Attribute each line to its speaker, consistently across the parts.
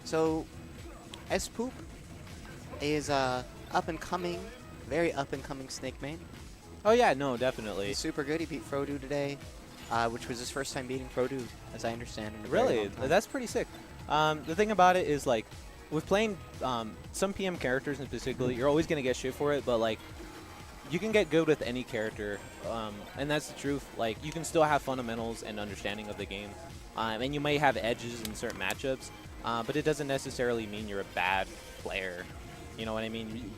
Speaker 1: So Spoop is up and coming, very up and coming Snake main.
Speaker 2: Oh yeah, no, definitely.
Speaker 1: He's super good. He beat Frodo today, which was his first time beating Frodo, as I understand. In a very
Speaker 2: Really,
Speaker 1: long time.
Speaker 2: that's pretty sick. The thing about it is like, with playing some PM characters in particular, you're always gonna get shit for it, but like, you can get good with any character, and that's the truth. Like, you can still have fundamentals and understanding of the game, and you may have edges in certain matchups, but it doesn't necessarily mean you're a bad player. You know what I mean?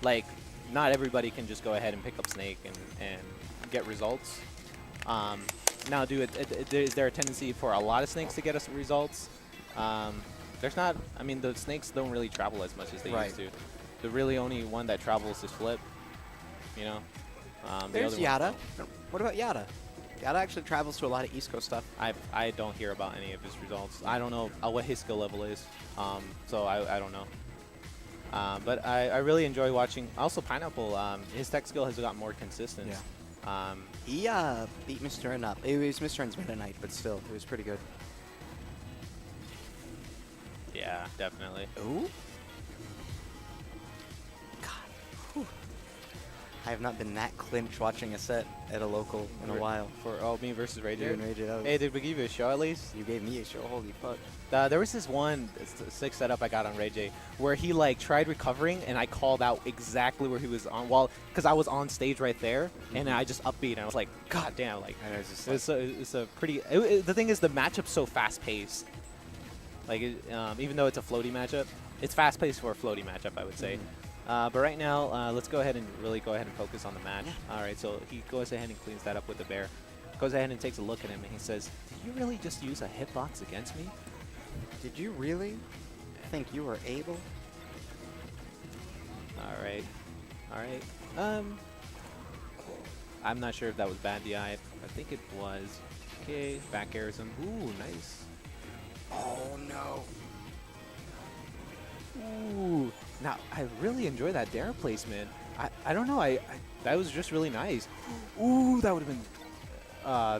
Speaker 2: Like, not everybody can just go ahead and pick up Snake and get results. Now, is there a tendency for a lot of Snakes to get us results? There's not. I mean, the Snakes don't really travel as much as they used to. The really only one that travels is Flip. You know.
Speaker 1: There's Yada. What about Yada? Yada actually travels to a lot of East Coast stuff.
Speaker 2: I don't hear about any of his results. I don't know what his skill level is. So I don't know. But I really enjoy watching. Also, Pineapple, his tech skill has gotten more consistent.
Speaker 1: Yeah. He beat Mr. N up. It was Mr. N's Meta Knight, but still, it was pretty good.
Speaker 2: Yeah, definitely.
Speaker 1: Ooh. God. Whew. I have not been that clinch watching a set at a local in a while.
Speaker 2: For me versus Ray J.
Speaker 1: You and Ray J,
Speaker 2: Hey, did we give you a show at least?
Speaker 1: You gave me a show. Holy fuck.
Speaker 2: There was this one sick setup I got on Ray J where he like tried recovering and I called out exactly where he was on, because I was on stage right there and I just upbeat and I was like, God damn, like it's a pretty. The thing is, the matchup's so fast paced. Like even though it's a floaty matchup, it's fast paced for a floaty matchup, I would say. But right now, let's go ahead and really go ahead and focus on the match. Yeah. All right, so he goes ahead and cleans that up with the bear. Goes ahead and takes a look at him and he says, "Did you really just use a hitbox against me?
Speaker 1: Did you really think you were able?"
Speaker 2: All right. All right. I'm not sure if that was bad DI. I think it was. Okay, back airs him. Ooh, nice.
Speaker 1: Oh, no.
Speaker 2: Ooh. Now, I really enjoy that dare placement. I don't know. That was just really nice. Ooh, that would have been...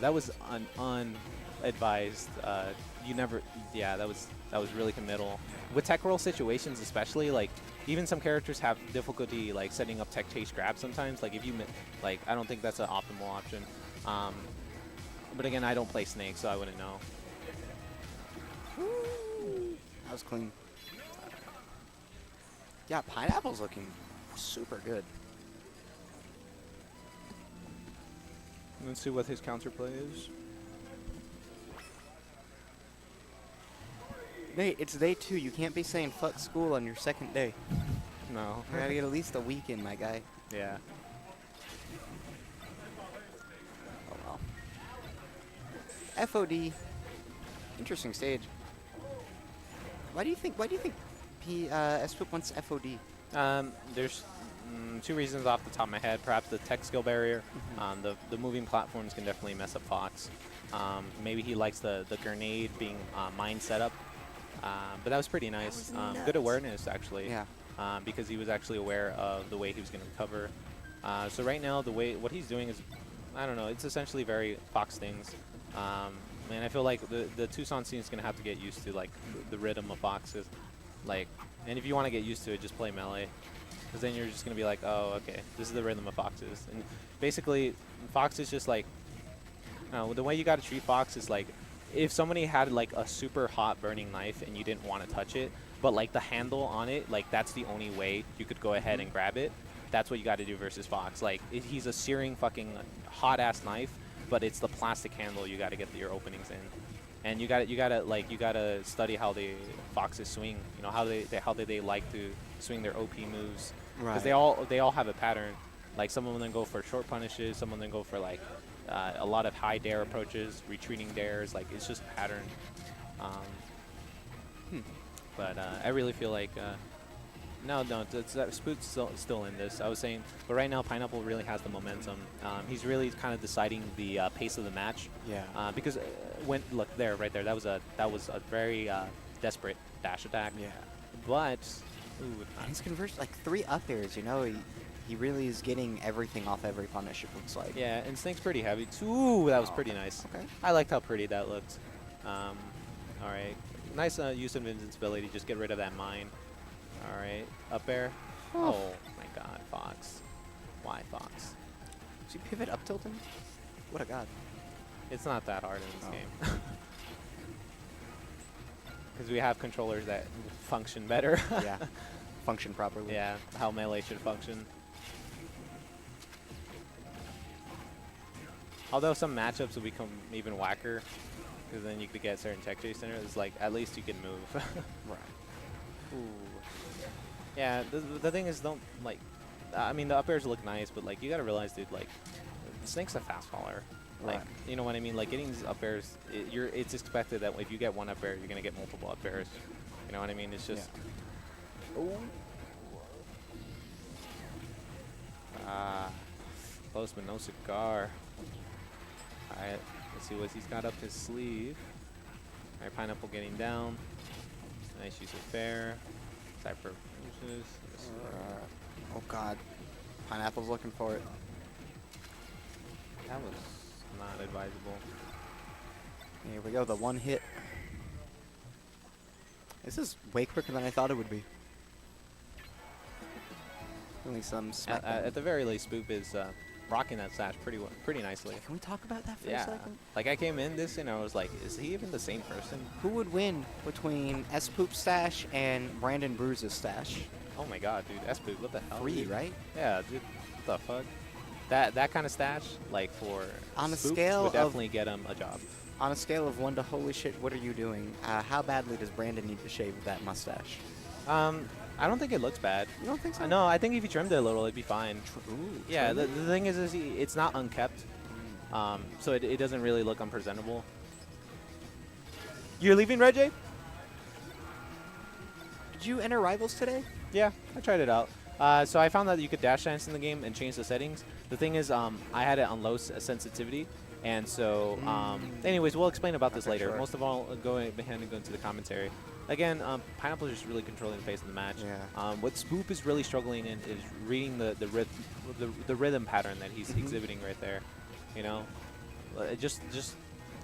Speaker 2: that was unadvised. You never... Yeah, that was really committal. With tech roll situations especially, like, even some characters have difficulty, like, setting up tech chase grab sometimes. Like, if you... Like, I don't think that's an optimal option. But again, I don't play Snake, so I wouldn't know.
Speaker 1: That was clean. Yeah, Pineapple's looking super good.
Speaker 2: Let's see what his counterplay is.
Speaker 1: Nate, it's day 2. You can't be saying fuck school on your second day.
Speaker 2: No.
Speaker 1: You gotta get at least a week in, my guy.
Speaker 2: Yeah.
Speaker 1: Oh well. FOD. Interesting stage. Why do you think Spoop wants FOD?
Speaker 2: There's two reasons off the top of my head. Perhaps the tech skill barrier. The moving platforms can definitely mess up Fox. Maybe he likes the grenade being mine setup. But that was pretty nice. Good awareness, actually.
Speaker 1: Yeah.
Speaker 2: Because he was actually aware of the way he was going to recover. So right now, what he's doing is, I don't know, it's essentially very Fox things. And I feel like the Tucson scene is going to have to get used to, like, the rhythm of Foxes. Like, and if you want to get used to it, just play melee. Because then you're just going to be like, oh, okay, this is the rhythm of Foxes. And basically, Fox is just like, the way you got to treat Fox is like, if somebody had like a super hot burning knife and you didn't want to touch it, but like the handle on it, like that's the only way you could go ahead and grab it, that's what you got to do versus Fox. Like, he's a searing fucking hot-ass knife, but it's the plastic handle you got to get your openings in. And you gotta study how the Foxes swing. You know, how they like to swing their OP moves. Because they all have a pattern. Like, some of them go for short punishes, some of them go for like a lot of high dare approaches, retreating dares. Like, it's just a pattern. But I really feel like Spoop's still in this. I was saying, but right now Pineapple really has the momentum. He's really kind of deciding the pace of the match.
Speaker 1: Yeah.
Speaker 2: Because look there, right there, that was a very desperate dash attack.
Speaker 1: Yeah.
Speaker 2: But
Speaker 1: and he's converted like 3 up airs. You know, he really is getting everything off every punish. It looks like.
Speaker 2: Yeah, and Snake's pretty heavy. Ooh, that was pretty nice.
Speaker 1: Okay.
Speaker 2: I liked how pretty that looked. All All right. Nice use of invincibility. Just get rid of that mine. All right. Up air. Oh my God, Fox. Why Fox?
Speaker 1: Does he pivot up tilting? What a god.
Speaker 2: It's not that hard in this game. Because we have controllers that function better.
Speaker 1: Yeah. Function properly.
Speaker 2: Yeah, how melee should function. Although some matchups will become even whacker, because then you could get certain tech chase centers. It's like, at least you can move.
Speaker 1: Right.
Speaker 2: Ooh. Yeah, the thing is, don't, like, I mean, the up airs look nice, but, like, you gotta realize, dude, like, Snake's a fast faller. Like,
Speaker 1: Right.
Speaker 2: you know what I mean? Like, getting these up airs, it's expected that if you get one up air, you're gonna get multiple up airs. You know what I mean? It's just...
Speaker 1: Yeah.
Speaker 2: Ooh. Ah. Close, but no cigar. Alright, let's see what he's got up his sleeve. Alright, Pineapple getting down. Nice use of fair. Cypher pushes.
Speaker 1: Oh god. Pineapple's looking for it.
Speaker 2: That was not advisable.
Speaker 1: Here we go, the one hit. This is way quicker than I thought it would be. Only some smack.
Speaker 2: At the very least, Spoop is rocking that sash pretty nicely.
Speaker 1: Can we talk about that for a
Speaker 2: Yeah,
Speaker 1: second?
Speaker 2: like I came in this and I was like, is he even the same person?
Speaker 1: Who would win between Spoop's stash and Brandon Bruise's stash?
Speaker 2: Oh my god, dude, Spoop, what the hell?
Speaker 1: 3,
Speaker 2: dude?
Speaker 1: right?
Speaker 2: Yeah, dude, what the fuck? That kind of stash, like for
Speaker 1: On a
Speaker 2: Spoop,
Speaker 1: scale
Speaker 2: would
Speaker 1: of-
Speaker 2: definitely get him a job.
Speaker 1: On a scale of 1 to holy shit, what are you doing? How badly does Brandon need to shave that mustache?
Speaker 2: I don't think it looks bad.
Speaker 1: You don't think so?
Speaker 2: No, I think if you trimmed it a little, it'd be fine.
Speaker 1: Ooh,
Speaker 2: Yeah,
Speaker 1: trim
Speaker 2: the
Speaker 1: it?
Speaker 2: thing is it's not unkept, so it doesn't really look unpresentable. You're leaving, Reggie?
Speaker 1: Did you enter Rivals today?
Speaker 2: Yeah, I tried it out. So I found that you could dash dance in the game and change the settings. The thing is, I had it on low sensitivity, and so, anyways, we'll explain about this
Speaker 1: Okay,
Speaker 2: later.
Speaker 1: sure.
Speaker 2: Most of all, go ahead and go into the commentary. Again, Pineapple is just really controlling the pace of the match.
Speaker 1: Yeah.
Speaker 2: What Spoop is really struggling in is reading the rhythm pattern that he's exhibiting right there. You know, just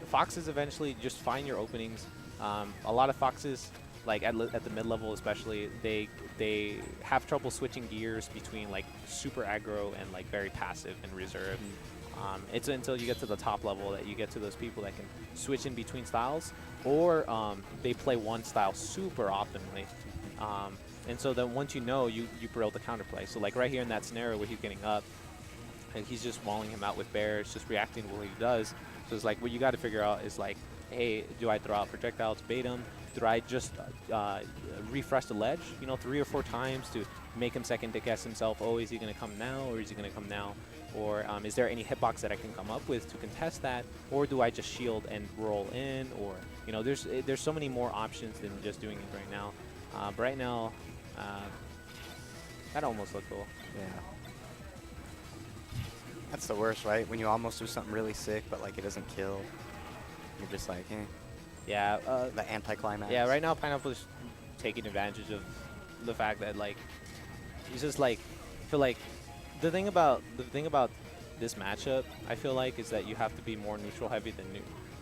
Speaker 2: foxes eventually just find your openings. A lot of foxes, like at the mid level especially, they have trouble switching gears between like super aggro and like very passive and reserved. It's until you get to the top level that you get to those people that can switch in between styles, or they play one style super optimally. And so then once you know, you build the counterplay. So like right here in that scenario where he's getting up, and he's just walling him out with bears, just reacting to what he does. So it's like what you got to figure out is like, hey, do I throw out projectiles, bait him? Do I just refresh the ledge, 3 or 4 times to make him second guess himself? Oh, is he going to come now, or is he going to come now? Or is there any hitbox that I can come up with to contest that? Or do I just shield and roll in? Or, there's so many more options than just doing it right now. But right now, that almost looked cool.
Speaker 1: Yeah. That's the worst, right? When you almost do something really sick, but like it doesn't kill. You're just like, eh.
Speaker 2: Yeah.
Speaker 1: The anticlimax.
Speaker 2: Yeah, right now Pineapple's taking advantage of the fact that like he's just like feel like the thing about this matchup I feel like is that you have to be more neutral heavy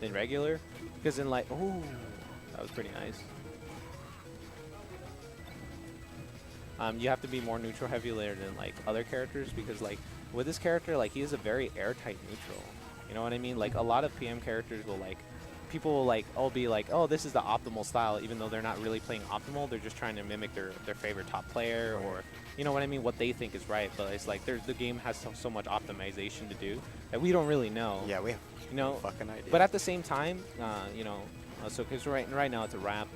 Speaker 2: than regular, because in like that was pretty nice. You have to be more neutral heavy layer than like other characters, because like with this character, like he is a very airtight neutral. You know what I mean? Like a lot of PM characters will like, people will like, be like, oh, this is the optimal style, even though they're not really playing optimal. They're just trying to mimic their favorite top player, or you know what I mean, what they think is right. But it's like the game has so much optimization to do that we don't really know.
Speaker 1: Yeah, we have
Speaker 2: no
Speaker 1: fucking idea.
Speaker 2: But at the same time, so because right now it's a wrap.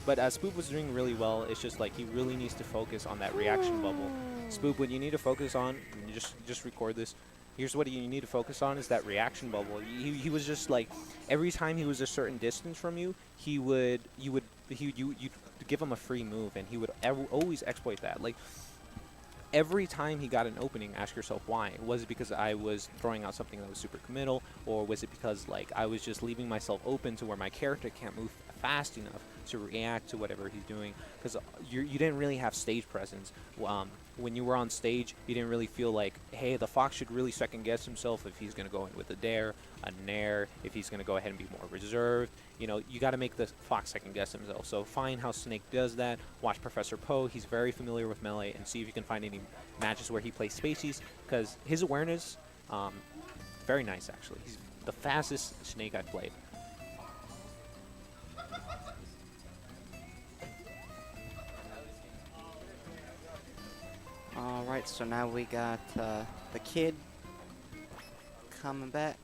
Speaker 2: But Spoop was doing really well. It's just like he really needs to focus on that reaction bubble. Spoop, what you need to focus on, you just record this. Here's what you need to focus on is that reaction bubble. He was just like, every time he was a certain distance from you, you'd give him a free move, and he would always exploit that. Like every time he got an opening, ask yourself why. Was it because I was throwing out something that was super committal, or was it because like I was just leaving myself open to where my character can't move fast enough to react to whatever he's doing, because you didn't really have stage presence. When you were on stage, you didn't really feel like, hey, the Fox should really second guess himself if he's going to go in with a dare, a nair, if he's going to go ahead and be more reserved. You know, you got to make the Fox second guess himself. So find how Snake does that. Watch Professor Poe. He's very familiar with melee, and see if you can find any matches where he plays spacies, because his awareness, very nice actually. He's the fastest Snake I've played.
Speaker 1: All right, so now we got the kid coming back.